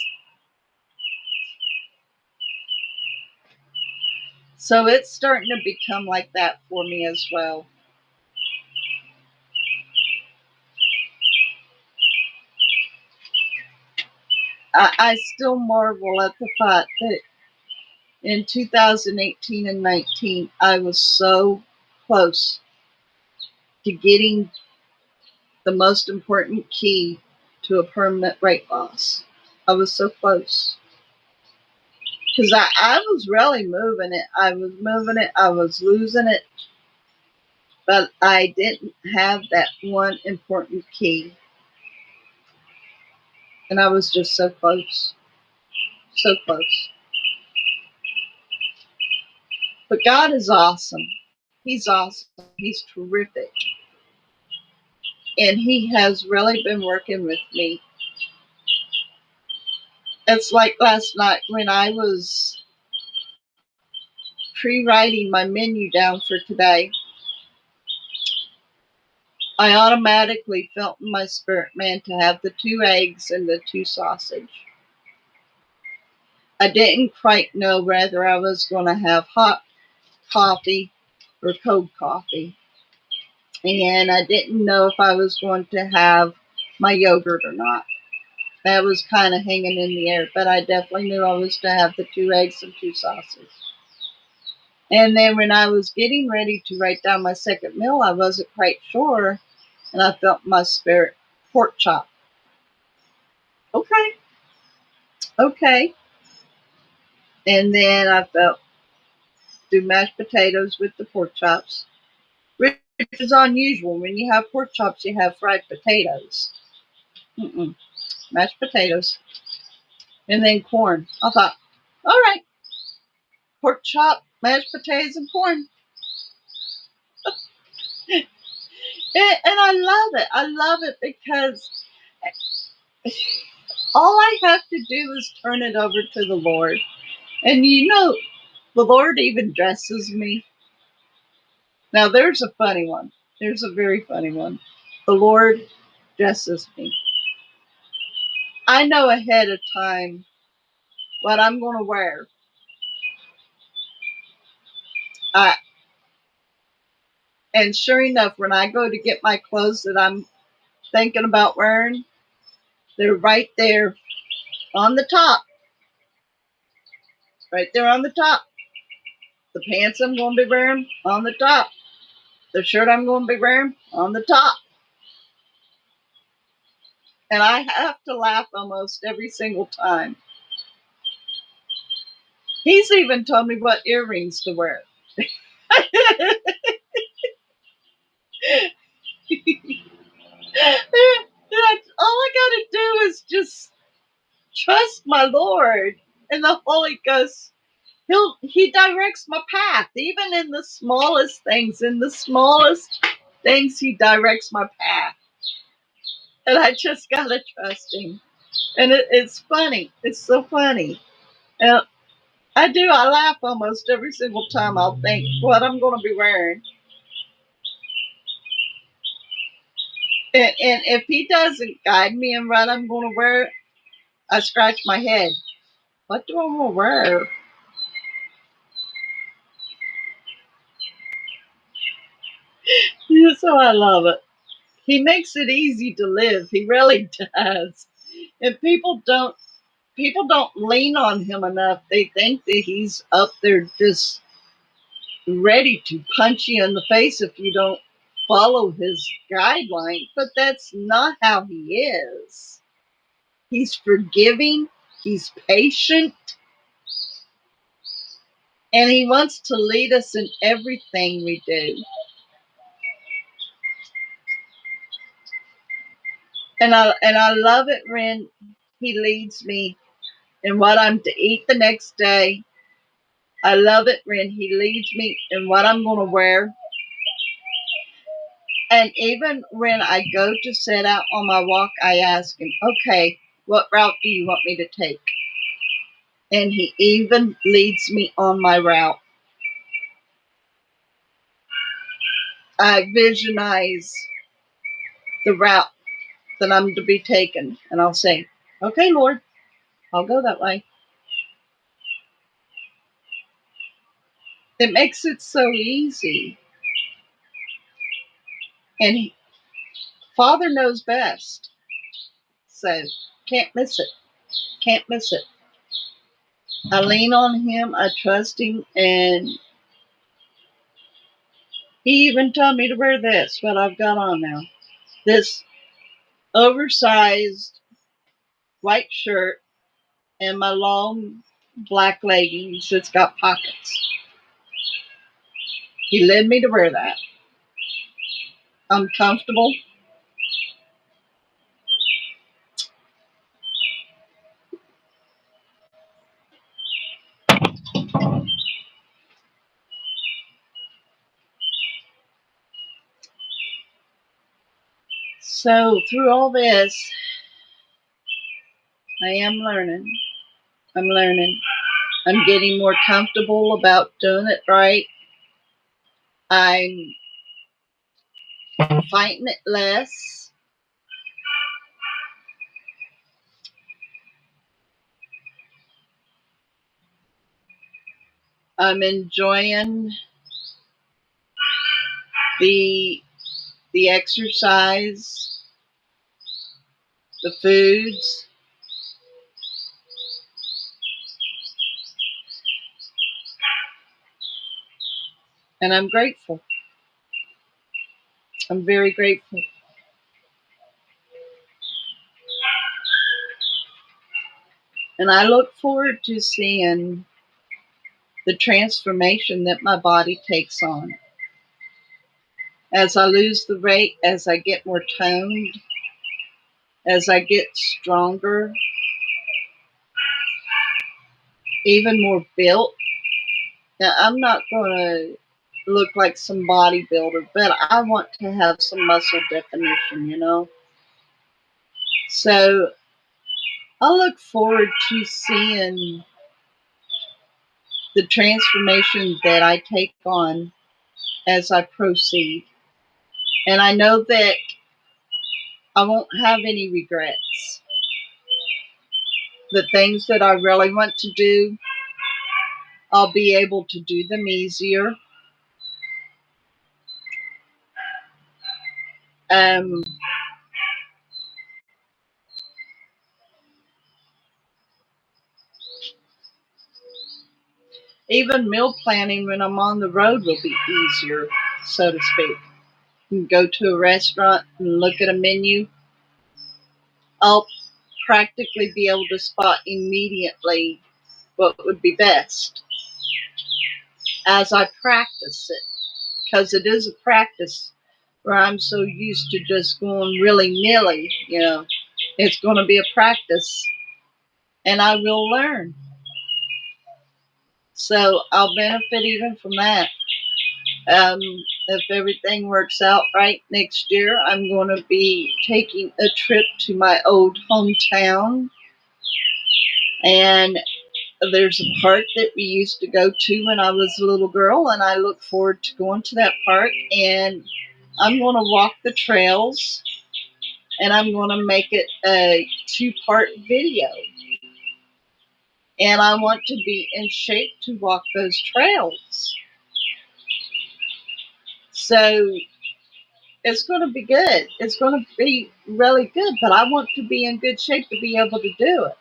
so it's starting to become like that for me as well. I still marvel at the fact that in 2018 and 19, I was so close to getting the most important key to a permanent weight loss. I was so close. Because I was really moving it. I was moving it. I was losing it. But I didn't have that one important key. And I was just so close. So close. But God is awesome. He's awesome. He's terrific. And He has really been working with me. It's like last night when I was pre-writing my menu down for today. I automatically felt in my spirit, man, to have the 2 eggs and the 2 sausage. I didn't quite know whether I was going to have hot coffee or cold coffee. And I didn't know if I was going to have my yogurt or not. That was kind of hanging in the air, but I definitely knew I was to have the 2 eggs and 2 sausages. And then when I was getting ready to write down my second meal, I wasn't quite sure, and I felt in my spirit, pork chop. Okay, okay. And then I felt do mashed potatoes with the pork chops, which is unusual. When you have pork chops, you have fried potatoes. Mm-mm. Mashed potatoes. And then corn. I thought, all right, pork chop, mashed potatoes, and corn. And I love it. I love it because all I have to do is turn it over to the Lord. And the Lord even dresses me. Now, there's a funny one. There's a very funny one. The Lord dresses me. I know ahead of time what I'm going to wear. I, and sure enough, when I go to get my clothes that I'm thinking about wearing, they're right there on the top. Right there on the top. The pants I'm going to be wearing on the top. The shirt I'm going to be wearing on the top. And I have to laugh almost every single time. He's even told me what earrings to wear. All I got to do is just trust my Lord and the Holy Ghost. He directs my path, even in the smallest things. In the smallest things, He directs my path. And I just got to trust Him. And it's funny. It's so funny. And I do. I laugh almost every single time I'll think what I'm going to be wearing. And if He doesn't guide me in what I'm going to wear, I scratch my head. What do I want to wear? So I love it. He makes it easy to live. He really does. And people don't lean on Him enough. They think that He's up there just ready to punch you in the face if you don't follow His guideline. But that's not how He is. He's forgiving, He's patient, and He wants to lead us in everything we do. And I love it when He leads me and what I'm to eat the next day. I love it when he leads me in what I'm going to wear. And even when I go to set out on my walk, I ask him, okay, what route do you want me to take? And he even leads me on my route. I visualize the route that I'm to be taken, and I'll say, okay, Lord, I'll go that way. It makes it so easy. And Father knows best. So can't miss it. Can't miss it. I lean on him. I trust him. And he even told me to wear this, what I've got on now. This oversized white shirt and my long black leggings that's got pockets. He led me to wear that. I'm comfortable. So through all this, I am learning. I'm learning. I'm getting more comfortable about doing it right. I'm fighting it less. I'm enjoying the exercise, the foods, and I'm grateful. I'm very grateful. And I look forward to seeing the transformation that my body takes on. As I lose the weight, as I get more toned, as I get stronger, even more built. Now, I'm not going to look like some bodybuilder, but I want to have some muscle definition, you know? So I look forward to seeing the transformation that I take on as I proceed. And I know that I won't have any regrets. The things that I really want to do, I'll be able to do them easier. Um, Even meal planning when I'm on the road will be easier, so to speak. You can go to a restaurant and look at a menu. I'll practically be able to spot immediately what would be best as I practice it, because it is a practice where I'm so used to just going willy nilly, you know. It's going to be a practice, and I will learn. So I'll benefit even from that. If everything works out right next year, I'm going to be taking a trip to my old hometown. And there's a park that we used to go to when I was a little girl, and I look forward to going to that park. And I'm going to walk the trails, and I'm going to make it a 2-part video. And I want to be in shape to walk those trails. So it's going to be good. It's going to be really good, but I want to be in good shape to be able to do it.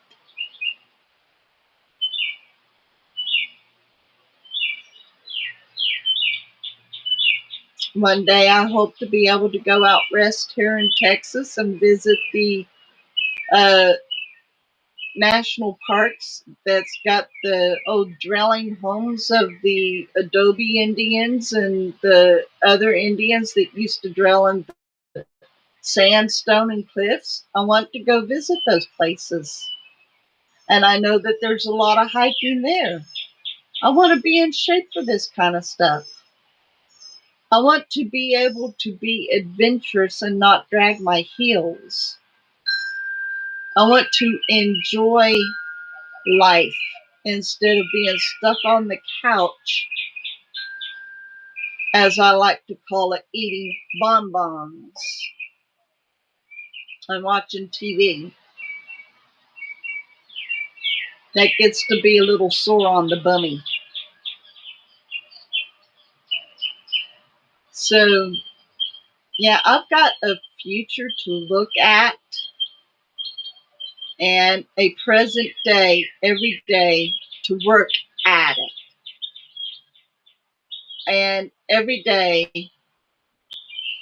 One day I hope to be able to go out west here in Texas and visit the uh, national parks that's got the old dwelling homes of the Adobe Indians and the other Indians that used to dwell in sandstone and cliffs. I want to go visit those places. And I know that there's a lot of hiking there. I want to be in shape for this kind of stuff. I want to be able to be adventurous and not drag my heels. I want to enjoy life instead of being stuck on the couch, as I like to call it, eating bonbons and watching TV. That gets to be a little sore on the bummy. So, yeah, I've got a future to look at and a present day every day to work at it. And every day,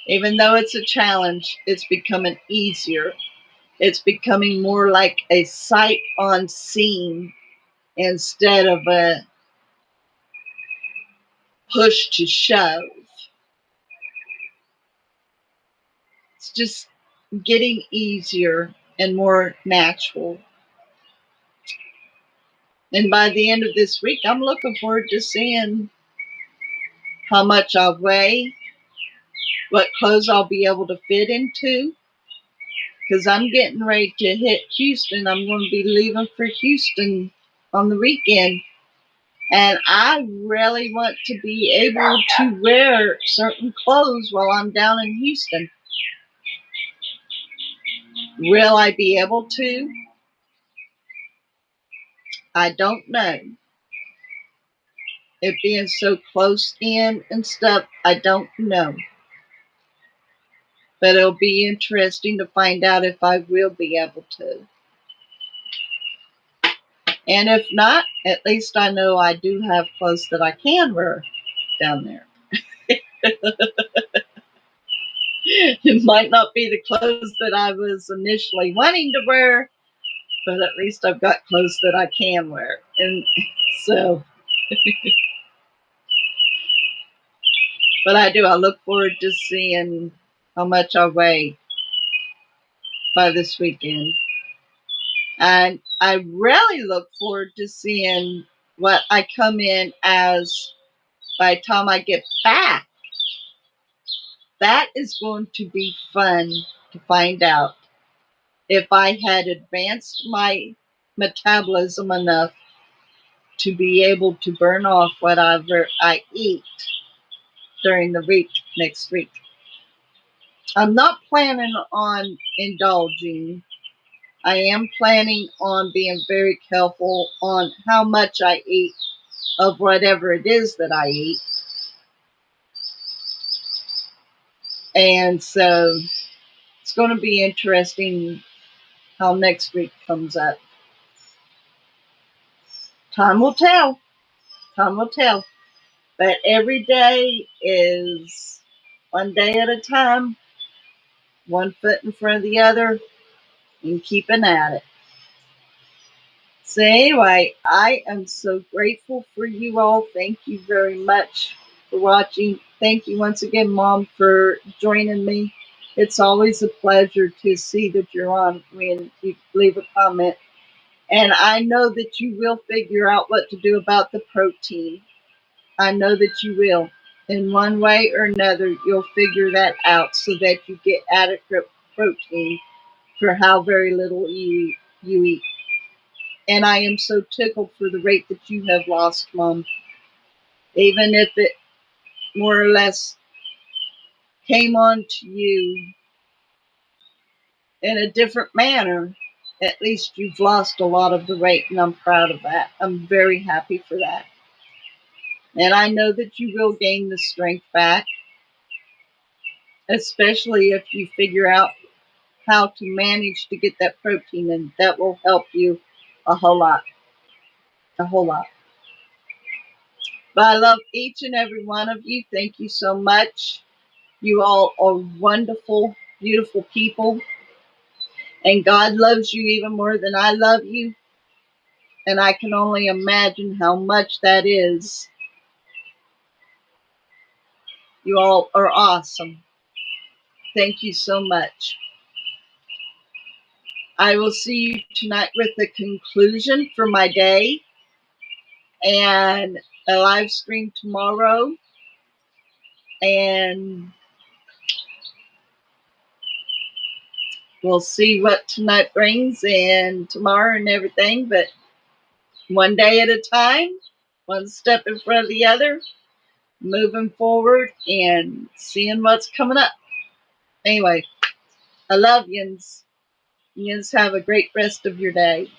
even though it's a challenge, it's becoming easier. It's becoming more like a sight on scene instead of a push to shove. It's just getting easier and more natural. And by the end of this week, I'm looking forward to seeing how much I'll weigh, what clothes I'll be able to fit into, because I'm getting ready to hit Houston. I'm going to be leaving for Houston on the weekend. And I really want to be able to wear certain clothes while I'm down in Houston. Will I be able to? I don't know. It being so close in and stuff, I don't know. But it'll be interesting to find out if I will be able to. And if not, at least I know I do have clothes that I can wear down there. It might not be the clothes that I was initially wanting to wear, but at least I've got clothes that I can wear. And so, but I do. I look forward to seeing how much I weigh by this weekend. And I really look forward to seeing what I come in as by the time I get back. That is going to be fun to find out if I had advanced my metabolism enough to be able to burn off whatever I eat during the week next week. I'm not planning on indulging. I am planning on being very careful on how much I eat of whatever it is that I eat. And so it's going to be interesting how next week comes up. Time will tell. Time will tell. But every day is one day at a time, one foot in front of the other, and keeping at it. So anyway, I am so grateful for you all. Thank you very much for watching. Thank you once again, Mom, for joining me. It's always a pleasure to see that you're on when you leave a comment. And I know that you will figure out what to do about the protein. I know that you will. In one way or another, you'll figure that out so that you get adequate protein for how very little you eat. And I am so tickled for the rate that you have lost, Mom. Even if it more or less came on to you in a different manner, at least you've lost a lot of the weight, and I'm proud of that. I'm very happy for that. And I know that you will gain the strength back, especially if you figure out how to manage to get that protein, and that will help you a whole lot. A whole lot. But I love each and every one of you. Thank you so much. You all are wonderful, beautiful people. And God loves you even more than I love you. And I can only imagine how much that is. You all are awesome. Thank you so much. I will see you tonight with the conclusion for my day and a live stream tomorrow. And we'll see what tonight brings and tomorrow and everything. But one day at a time, one step in front of the other, moving forward and seeing what's coming up. Anyway, I love yous. Yous have a great rest of your day.